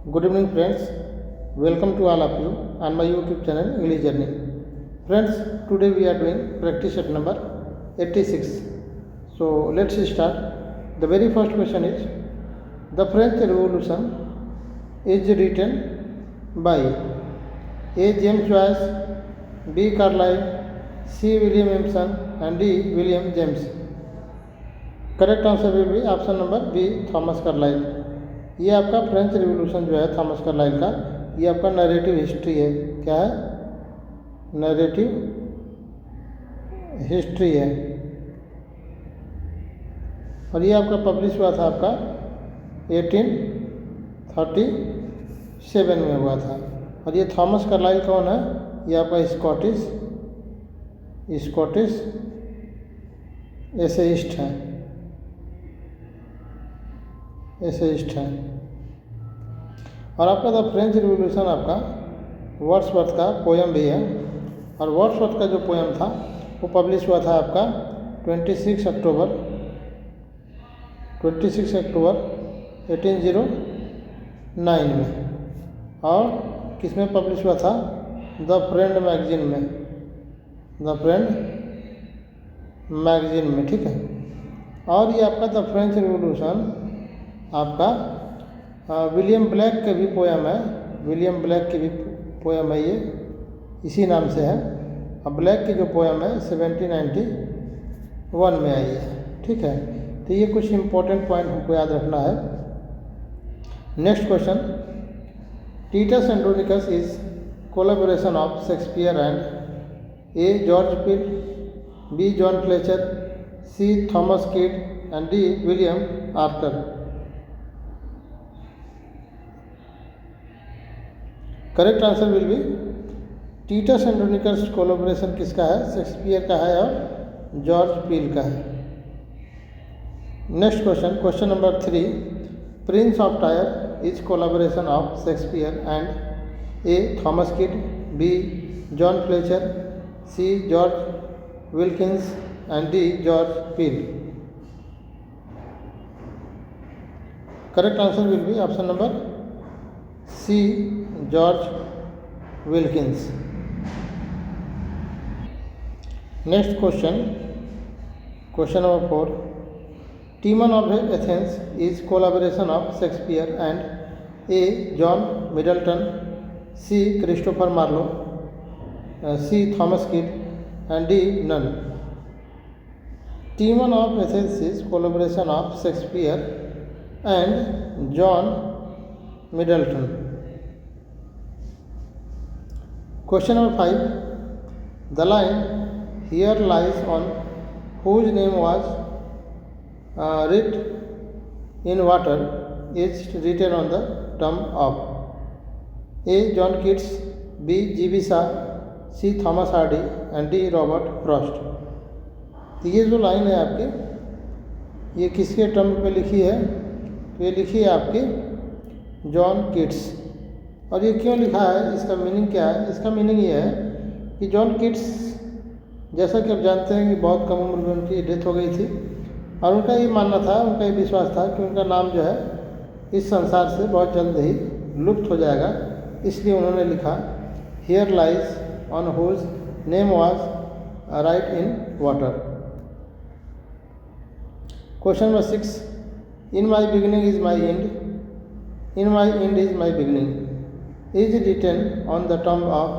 Good evening, friends. Welcome to all of you on my YouTube channel English Journey. Friends, today we are doing practice set number 86. So let's start. The very first question is: the French Revolution is written by A. James Joyce, B. Carlyle, C. William Emerson, and D. William James. Correct answer will be option number B, Thomas Carlyle. ये आपका French revolution जो है Thomas Carlyle का, ये आपका narrative history है. क्या है? नरेटिव हिस्ट्री है. और ये आपका पब्लिश हुआ था आपका 1837 में हुआ था. और ये थॉमस कार्लाइल कौन है? ये आपका स्कॉटिश एसेइस्ट है. और आपका द फ्रेंच रिवॉल्यूशन आपका वर्ड्सवर्थ का पोएम भी है. और वर्ड्सवर्थ का जो पोएम था वो पब्लिश हुआ था आपका 26 अक्टूबर 1809 में. और किस में पब्लिश हुआ था? द फ्रेंड मैगजीन में. ठीक है. और ये आपका द फ्रेंच रिवॉल्यूशन आपका विलियम ब्लैक के भी पोएम है. ये इसी नाम से है. अब ब्लैक की जो पोएम है 1791 में आई है. ठीक है. तो ये कुछ इंपॉर्टेंट पॉइंट हमको याद रखना है. Next question: Titus Andronicus is collaboration of Shakespeare and A. George Peele, B. John Fletcher, C. Thomas Kyd and D. William Arthur. Correct answer will be Titus Andronicus collaboration किसका है? Shakespeare का है और George Peele का है. Next question number 3: Prince of Tyre is collaboration of Shakespeare and A. Thomas Kyd, B. John Fletcher, C. George Wilkins and D. George Peele. Correct answer will be option number C, George Wilkins. Next question number 4: Timon of Athens is collaboration of Shakespeare and A. John Middleton, C. Christopher Marlowe, C. Thomas Kyd and D. None. Timon of Athens is collaboration of Shakespeare and John Middleton. Question number 5: the line "Here lies on whose name was writ in water" is written on the tomb of A. John Keats, B. G.B. Shaw, C. Thomas Hardy and D. Robert Frost. तो ये जो line है आपकी, ये किसके tomb पे लिखी है? तो ये लिखी है आपकी जॉन कीट्स. और ये क्यों लिखा है? इसका मीनिंग क्या है? इसका मीनिंग ये है कि जॉन कीट्स, जैसा कि आप जानते हैं कि बहुत कम उम्र में उनकी डेथ हो गई थी. और उनका ये मानना था, उनका ये विश्वास था कि उनका नाम जो है इस संसार से बहुत जल्द ही लुप्त हो जाएगा. इसलिए उन्होंने लिखा here lies one whose name was writ in water. Question number 6: in my beginning is my end, in my end is my beginning is written on the tomb of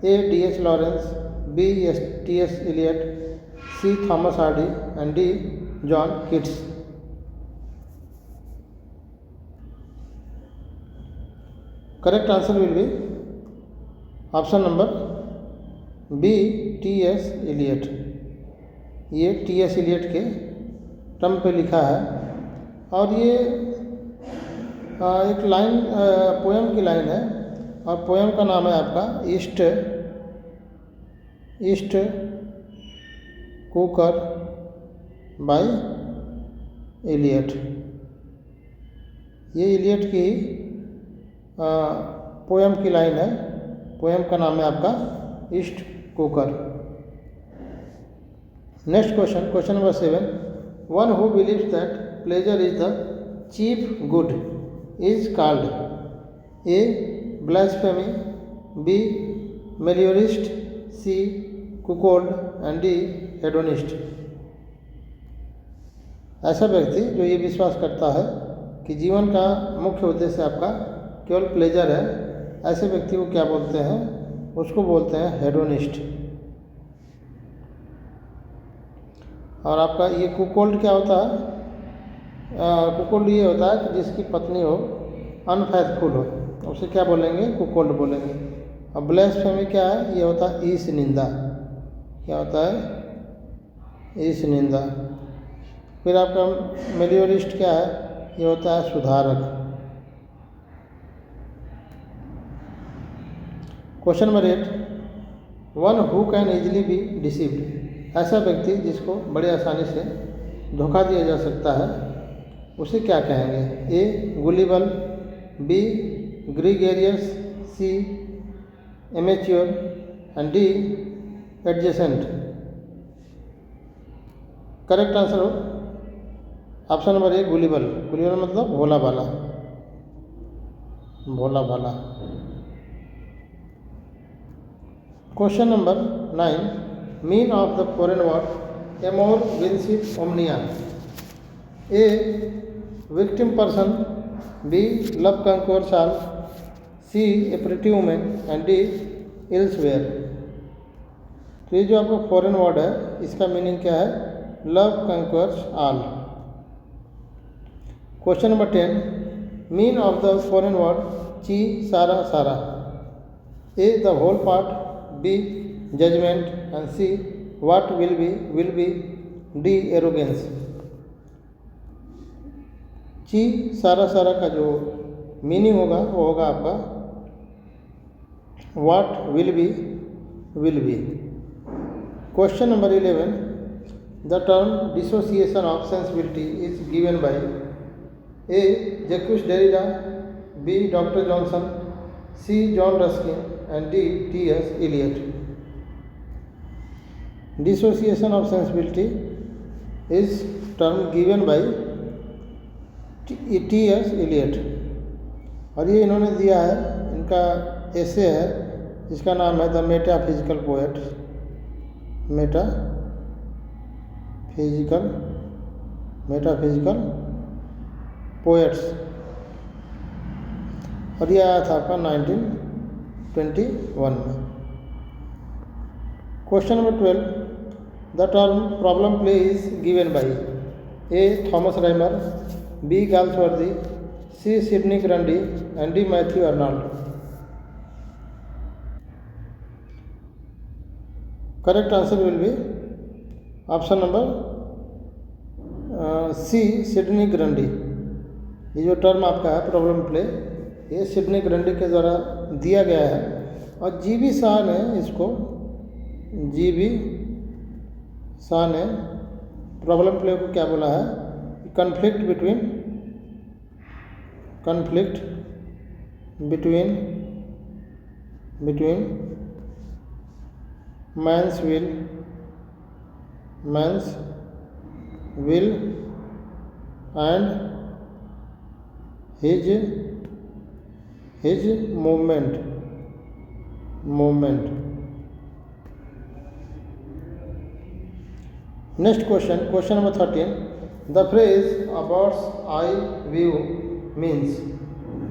A. D.H. Lawrence, B. T.S. Eliot, C. Thomas Hardy and D. John Keats. Correct answer will be option number B. T.S. Eliot. ये T.S. Eliot के tomb पे लिखा है. और ये एक line poem की line है. और पोएम का नाम है आपका ईस्ट कुकर बाय एलियट. ये एलियट की पोएम की लाइन है. पोएम का नाम है आपका East Coker. Next question number 7: one who believes that pleasure is the chief good is called A blasphemy, B meliorist, C cuckold and D hedonist. ऐसा व्यक्ति जो ये विश्वास करता है कि जीवन का मुख्य उद्देश्य आपका केवल प्लेजर है, ऐसे व्यक्ति को क्या बोलते हैं? उसको बोलते हैं हेडोनिस्ट। और आपका ये कुकोल्ड क्या होता है? कुकोल्ड ये होता है कि जिसकी पत्नी हो अनफेथफुल हो, उसे क्या बोलेंगे? कुकोल्ड बोलेंगे। और ब्लास्फेमी क्या है? ये होता है ईश निंदा। क्या होता है? ईश निंदा। फिर आपका मेलियोरिस्ट क्या है? ये होता है सुधारक। Question number 8, one who can easily be deceived. ऐसा व्यक्ति जिसको बड़े आसानी से धोखा दिया जा सकता है, उसे क्या कहेंगे? A gullible, B gregarious, C amateur and D adjacent. Correct answer हो option number A gullible. Gullible मतलब भोला भाला, भोला भाला। Question number 9, mean of the foreign word एमोर विंसिट ओमनिया। A victim person, B love conquer shall, C a pretty women and D elsewhere. तो ये जो आपका फॉरेन वर्ड है, इसका मीनिंग क्या है? Love conquers all. Question number 10, mean of the foreign word ची सारा सारा। A the whole part, B judgement and C what will be, D arrogance. ची सारा सारा का जो मीनिंग होगा वो होगा आपका what will be. Question number 11, the term dissociation of sensibility is given by A Jacques Derrida, B doctor Johnson, C John Ruskin and D TS. Eliot. Dissociation of sensibility is term given by TS. Eliot. और ये इन्होंने दिया है, इनका ऐसे है जिसका नाम है the metaphysical poet. Metaphysical poets. और ये आया था आपका 1921 में। Question number 12, the term problem play is given by A Thomas Rymer, B Galsworthy, C Sidney Grundy and D Matthew Arnold. Correct answer will be option number C Sidney Grundy. ये जो term आपका है problem play, ये Sidney Grundy के द्वारा दिया गया है। और जी.बी. शाह ने इसको, जी.बी. शाह ने प्रॉब्लम प्ले को क्या बोला है? Conflict between man's will and his movement. Next question number 13, the phrase a bird's eye view means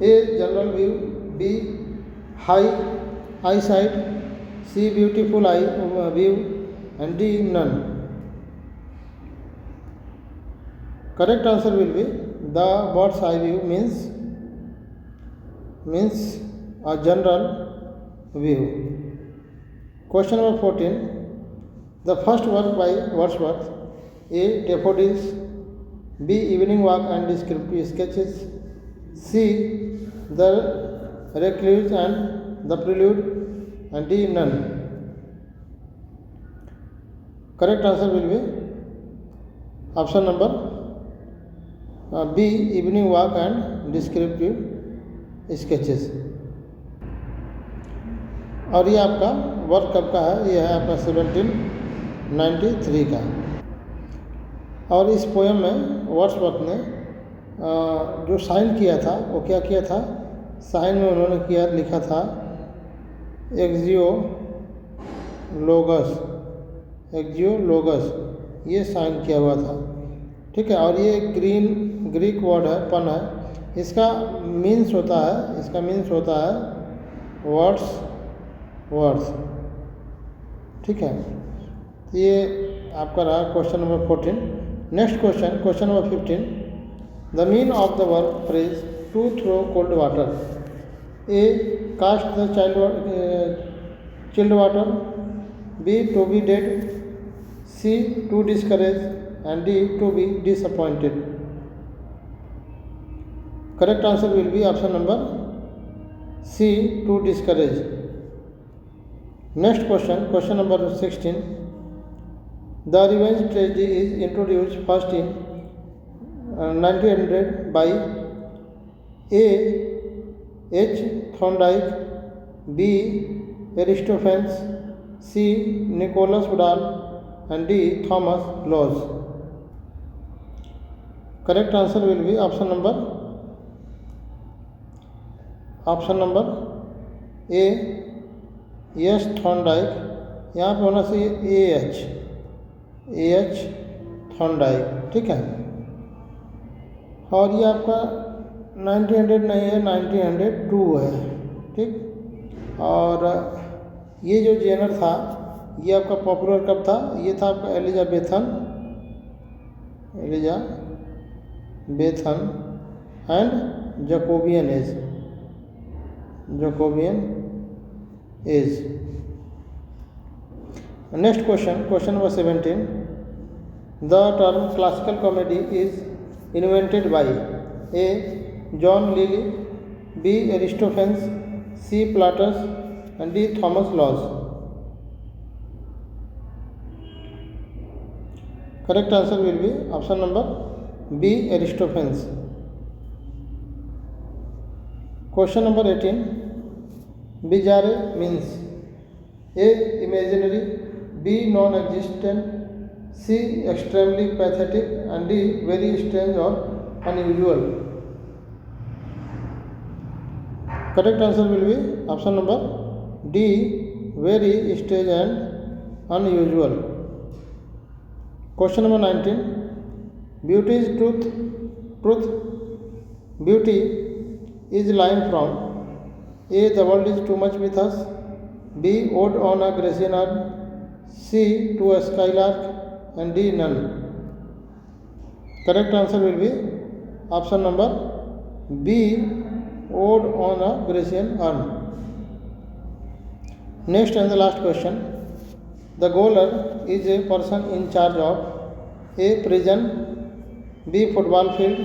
A general view, B high eyesight, C beautiful eye view and D none. Correct answer will be the bird's eye view means a general view. Question number 14, the first work by Wordsworth, A daffodils, B evening walk and descriptive sketches, C the recluse and the prelude and D none. Correct answer will be option number B evening walk and descriptive sketches. और ये आपका work कब का है? ये है आपका 1793 का। और इस पोएम में वर्ड्सवर्थ ने जो साइन किया था वो क्या किया था? साइन में उन्होंने किया लिखा था एक्जियोलोगस, ये साइन किया हुआ था। ठीक है, और ये ग्रीक वर्ड है, पन है। इसका मीन्स होता है वर्ड्स। ठीक है, तो ये आपका रहा question number 14। Next question number 15। The mean of the verb phrase to throw cold water. A, cast the chilled water. B, to be dead. C, to discourage. And D, to be disappointed. Correct answer will be option number C, to discourage. Next question number 16। The revenge tragedy is introduced first in 1900 by A. H. Thorndike, B. Aristophanes, C. Nicholas Woodall, and D. Thomas Lawes. Correct answer will be option number A. Yes, Thorndike। यहाँ पे होना चाहिए AH Thorndike. ठीक है, और ये आपका 1900 नहीं है, 1902 है। ठीक, और ये जो जेनर था ये आपका पॉपुलर कब था? ये था आपका Elizabethan and Jacobean age. Next question number 17। The term classical comedy is invented by A. John Lyly, B. Aristophanes, C. Plautus, and D. Thomas Lodge. Correct answer will be option number B, Aristophanes. Question number 18। Bizarre means A. Imaginary, B. non-existent, C. extremely pathetic, and D. very strange or unusual. Correct answer will be option number D. very strange and unusual. Question number 19. Beauty is truth. Beauty is line from A. the world is too much with us, B. ode on a Grecian urn, C. to a skylark, and D. none. Correct answer will be option number B. ode on a Grecian urn. Next and the last question. The gaoler is a person in charge of A. prison, B. football field,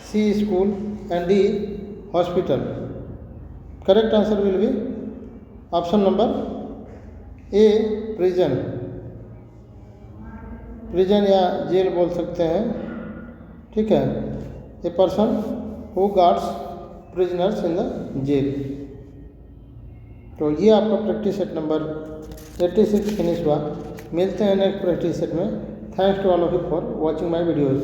C. school, and D. hospital. Correct answer will be option number A. Prison या jail बोल सकते हैं। ठीक है, a person who guards prisoners in the jail. तो ये आपका practice set number 86 finish हुआ। मिलते हैं नेक्स्ट प्रैक्टिस सेट में। Thanks to all of you for watching my videos.